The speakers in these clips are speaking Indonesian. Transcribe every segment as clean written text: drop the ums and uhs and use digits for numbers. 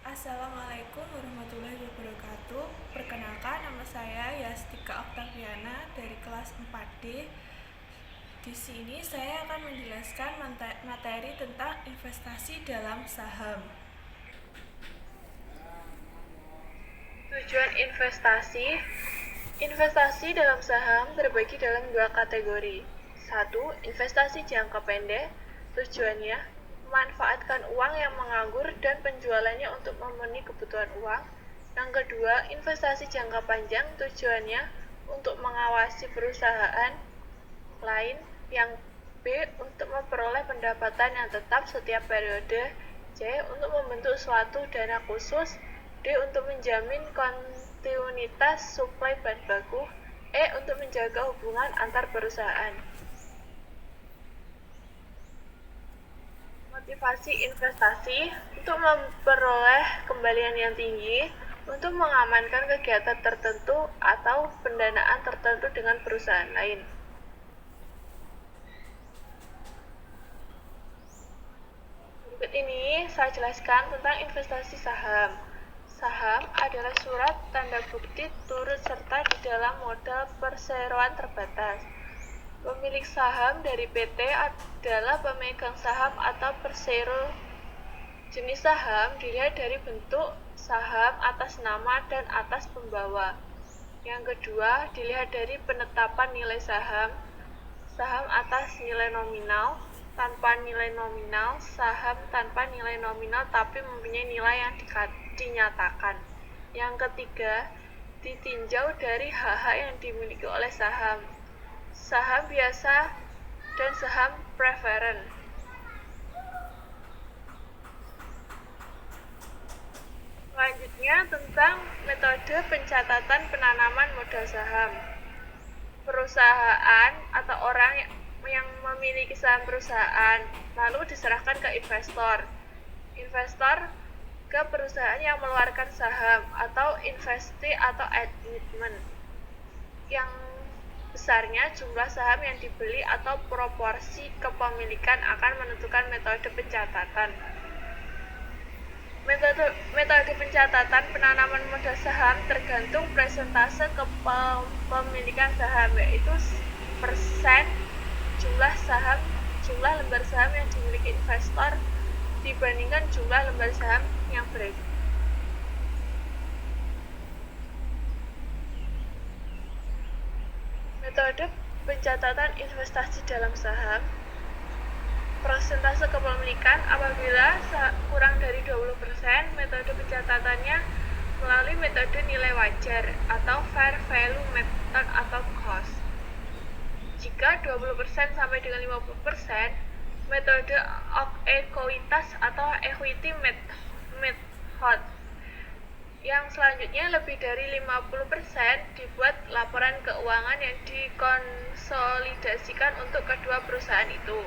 Assalamualaikum warahmatullahi wabarakatuh. Perkenalkan, nama saya Yastika Oktaviana dari kelas 4D. Di sini saya akan menjelaskan materi tentang investasi dalam saham. Tujuan investasi. Investasi dalam saham terbagi dalam dua kategori. Satu, investasi jangka pendek. Tujuannya memanfaatkan uang yang menganggur dan penjualannya untuk memenuhi kebutuhan uang. Yang kedua, investasi jangka panjang. Tujuannya untuk mengawasi perusahaan lain. Yang B, untuk memperoleh pendapatan yang tetap setiap periode. C, untuk membentuk suatu dana khusus. D, untuk menjamin kontinuitas suplai bahan baku. E, untuk menjaga hubungan antar perusahaan. Motivasi investasi untuk memperoleh kembalian yang tinggi, untuk mengamankan kegiatan tertentu atau pendanaan tertentu dengan perusahaan lain. Berikut ini saya jelaskan tentang investasi saham. Saham adalah surat tanda bukti turut serta di dalam modal perseroan terbatas. Pemilik saham dari PT adalah pemegang saham atau persero. Jenis saham dilihat dari bentuk saham atas nama dan atas pembawa. Yang kedua, dilihat dari penetapan nilai saham. Saham atas nilai nominal, tanpa nilai nominal, saham tanpa nilai nominal tapi mempunyai nilai yang dinyatakan. Yang ketiga, ditinjau dari hak-hak yang dimiliki oleh saham. Saham biasa dan saham preferen. Selanjutnya tentang metode pencatatan penanaman modal saham. Perusahaan atau orang yang memiliki saham perusahaan lalu diserahkan ke investor. Investor ke perusahaan yang mengeluarkan saham atau investasi atau admitment. Yang besarnya jumlah saham yang dibeli atau proporsi kepemilikan akan menentukan metode pencatatan. Metode pencatatan penanaman modal saham tergantung persentase kepemilikan saham, yaitu persen jumlah lembar saham yang dimiliki investor dibandingkan jumlah lembar saham yang beredar. Metode pencatatan investasi dalam saham. Persentase kepemilikan apabila kurang dari 20%, metode pencatatannya melalui metode nilai wajar atau fair value method atau cost. Jika 20% sampai dengan 50%, metode ekuitas atau equity method. Yang selanjutnya lebih dari 50% dibuat laporan keuangan yang dikonsolidasikan untuk kedua perusahaan itu.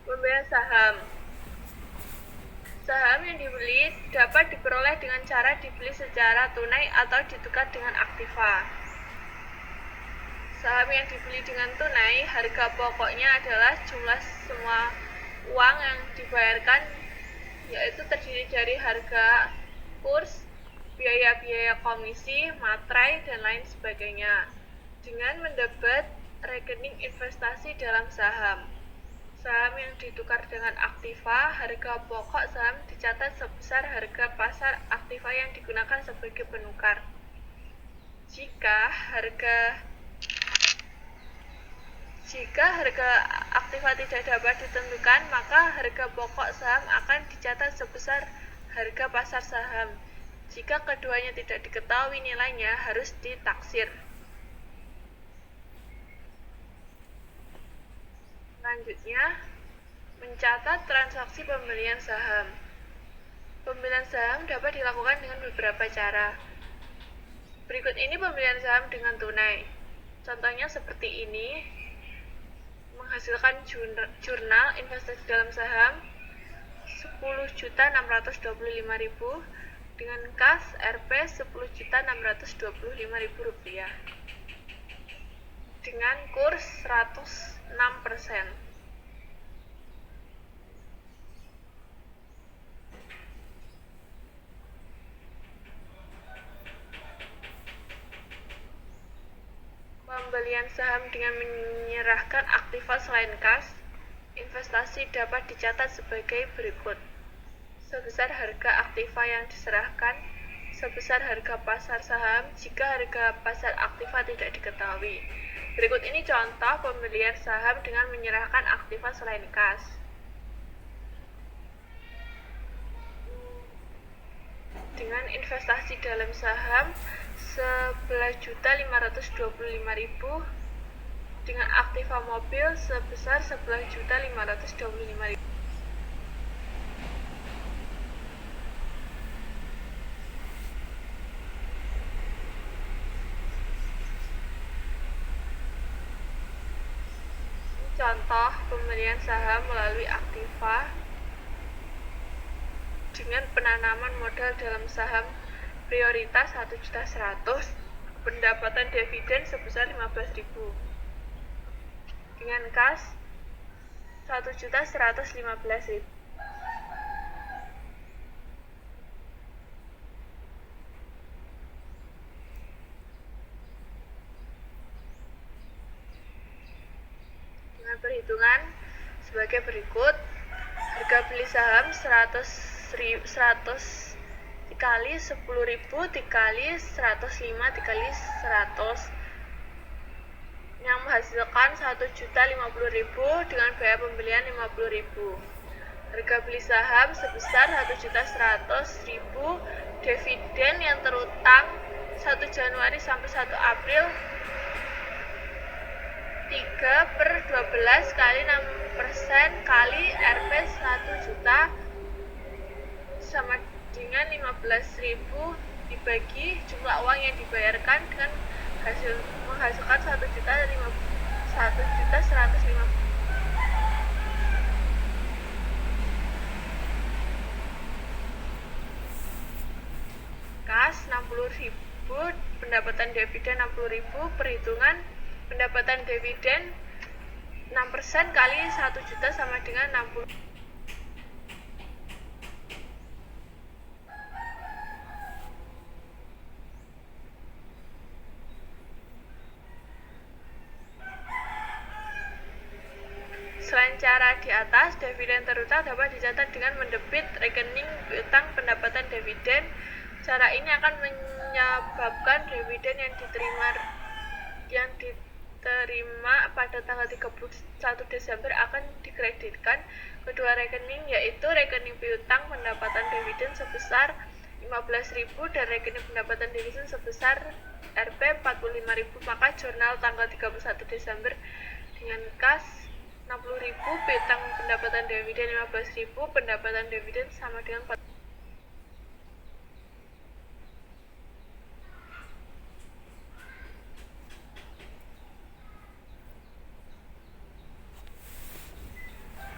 Pembelian saham. Saham yang dibeli dapat diperoleh dengan cara dibeli secara tunai atau ditukar dengan aktiva. Saham yang dibeli dengan tunai, harga pokoknya adalah jumlah semua uang yang dibayarkan, yaitu terdiri dari harga kurs, biaya-biaya komisi, materai, dan lain sebagainya, dengan mendebet rekening investasi dalam saham. Saham yang ditukar dengan aktiva, harga pokok saham dicatat sebesar harga pasar aktiva yang digunakan sebagai penukar. Jika harga aktiva tidak dapat ditentukan, maka harga pokok saham akan dicatat sebesar harga pasar saham. Jika keduanya tidak diketahui nilainya, harus ditaksir. Selanjutnya, mencatat transaksi pembelian saham. Pembelian saham dapat dilakukan dengan beberapa cara. Berikut ini pembelian saham dengan tunai. Contohnya seperti ini. Menghasilkan jurnal investasi dalam saham 10.625.000 dengan kas Rp 10.625.000 dengan kurs 106%. pembelian saham dengan menyerahkan aktiva selain kas, investasi dapat dicatat sebagai berikut. Sebesar harga aktiva yang diserahkan, sebesar harga pasar saham jika harga pasar aktiva tidak diketahui. Berikut ini contoh pembelian saham dengan menyerahkan aktiva selain kas. Dengan investasi dalam saham 11.525.000 dengan aktiva mobil sebesar 11.525.000. Contoh pembelian saham melalui aktiva dengan penanaman modal dalam saham prioritas 1.100.000, pendapatan dividen sebesar 15.000. Dengan kas 1.115.000. Dengan perhitungan sebagai berikut. Harga beli saham 100 dikali 10.000 dikali 105 dikali 100 yang menghasilkan 1.050.000 dengan biaya pembelian 50.000. Harga beli saham sebesar 1.100.000, dividen yang terutang 1 Januari sampai 1 April 3/12 kali 6% kali Rp 1 juta sama dengan 15.000 dibagi jumlah uang yang dibayarkan dengan menghasilkan 1.150.000. Kas 60.000, pendapatan dividen 60.000, perhitungan pendapatan dividen 6% kali 1 juta sama dengan 60. Selain cara di atas, dividen terutang dapat dicatat dengan mendebit rekening piutang pendapatan dividen. Cara ini akan menyebabkan dividen yang diterima pada tanggal 31 Desember akan dikreditkan kedua rekening, yaitu rekening piutang pendapatan dividen sebesar 15.000 dan rekening pendapatan dividen sebesar Rp 45.000. Maka jurnal tanggal 31 Desember dengan kas 60.000, piutang pendapatan dividen 15.000, pendapatan dividen sama dengan 4.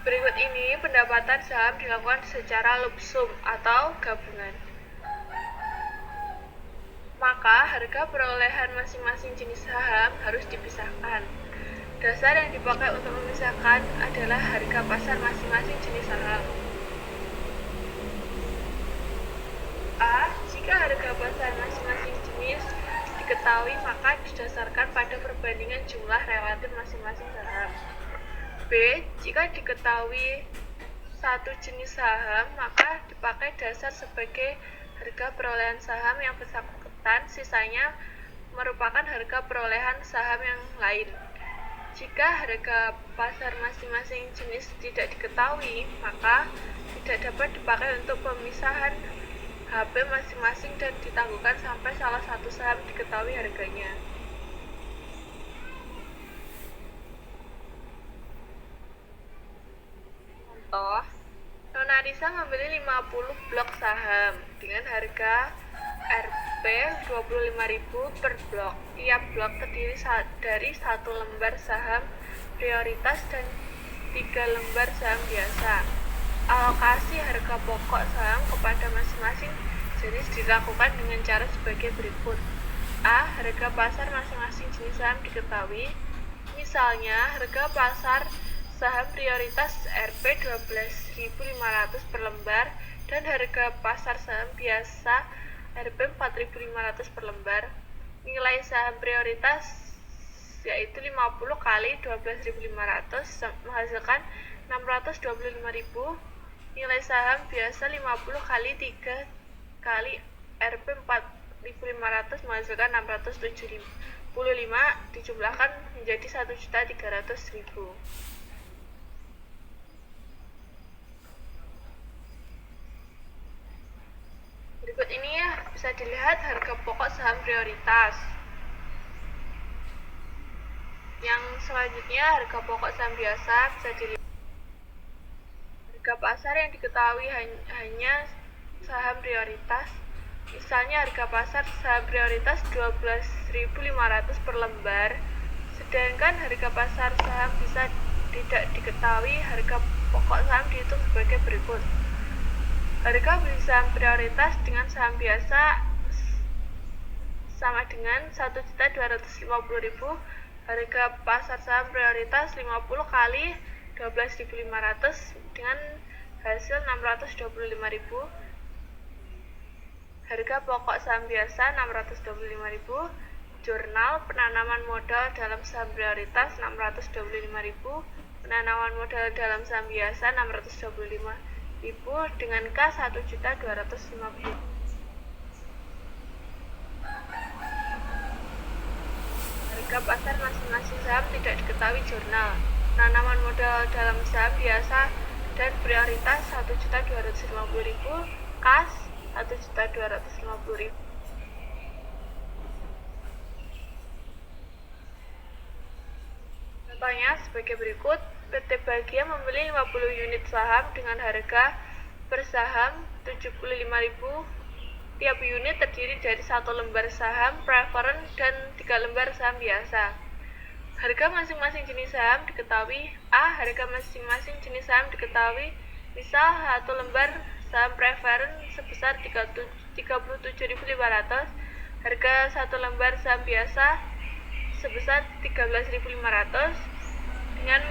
Berikut ini pendapatan saham dilakukan secara lump sum atau gabungan. Maka harga perolehan masing-masing jenis saham harus dipisahkan. Dasar yang dipakai untuk memisahkan adalah harga pasar masing-masing jenis saham. A. Jika harga pasar masing-masing jenis diketahui, maka didasarkan pada perbandingan jumlah relatif masing-masing saham. B. Jika diketahui satu jenis saham, maka dipakai dasar sebagai harga perolehan saham yang bersangkutan, sisanya merupakan harga perolehan saham yang lain. Jika harga pasar masing-masing jenis tidak diketahui, maka tidak dapat dipakai untuk pemisahan HP masing-masing dan ditangguhkan sampai salah satu saham diketahui harganya. Contoh, Nona Risa membeli 50 blok saham dengan harga Rp 25.000 per blok. Tiap blok terdiri dari 1 lembar saham prioritas dan 3 lembar saham biasa. Alokasi harga pokok saham kepada masing-masing jenis dilakukan dengan cara sebagai berikut. A. Harga pasar masing-masing jenis saham diketahui. Misalnya, harga pasar saham prioritas Rp 12.500 per lembar dan harga pasar saham biasa Rp 4.500 per lembar. Nilai saham prioritas yaitu 50 kali 12.500 menghasilkan 625.000. Nilai saham biasa 50 kali 3 kali Rp 4.500 menghasilkan 675 dijumlahkan menjadi 1.300.000. Berikut ini bisa dilihat harga pokok saham prioritas. Yang selanjutnya harga pokok saham biasa bisa dilihat. Harga pasar yang diketahui hanya saham prioritas. Misalnya harga pasar saham prioritas 12.500 per lembar, sedangkan harga pasar saham bisa tidak diketahui. Harga pokok saham dihitung sebagai berikut. Harga beli saham prioritas dengan saham biasa sama dengan 1.250.000. Harga pasar saham prioritas 50 kali 12.500 dengan hasil 625.000. Harga pokok saham biasa 625.000. Jurnal penanaman modal dalam saham prioritas 625.000. Penanaman modal dalam saham biasa 625.000 dengan kas 1.250.000. Harga pasar masing-masing saham tidak diketahui jurnal. Penanaman modal dalam saham biasa dan prioritas 1.250.000, kas 1.250.000. Contohnya sebagai berikut. PT Bagia membeli 50 unit saham dengan harga per saham 75.000. Tiap unit terdiri dari 1 lembar saham preference dan 3 lembar saham biasa. Harga masing-masing jenis saham diketahui. A. Harga masing-masing jenis saham diketahui. Misal 1 lembar saham preference sebesar 37.500. Harga 1 lembar saham biasa sebesar 13.500. Dengan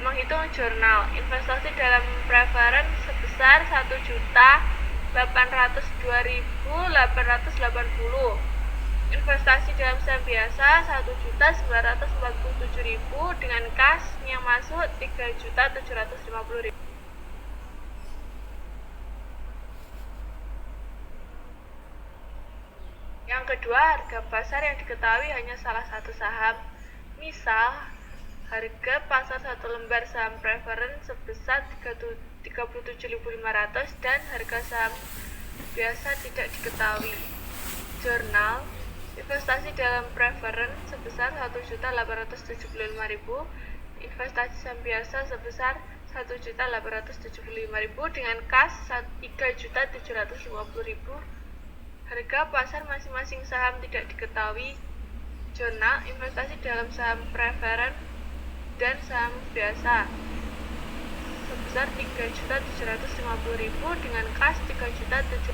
menghitung jurnal investasi dalam preference sebesar 1.802.880. Investasi dalam saham biasa 1.947.000 dengan kas yang masuk 3.750.000. Yang kedua, harga pasar yang diketahui hanya salah satu saham. Misal, harga pasar 1 lembar saham preference sebesar 37.500 dan harga saham biasa tidak diketahui. Jurnal investasi dalam preference sebesar 1.875.000. Investasi saham biasa sebesar 1.875.000 dengan kas 3.750.000. Harga pasar masing-masing saham tidak diketahui. Jurnal investasi dalam saham preference dan saham biasa sebesar 3.750.000 dengan kas 3.700.000.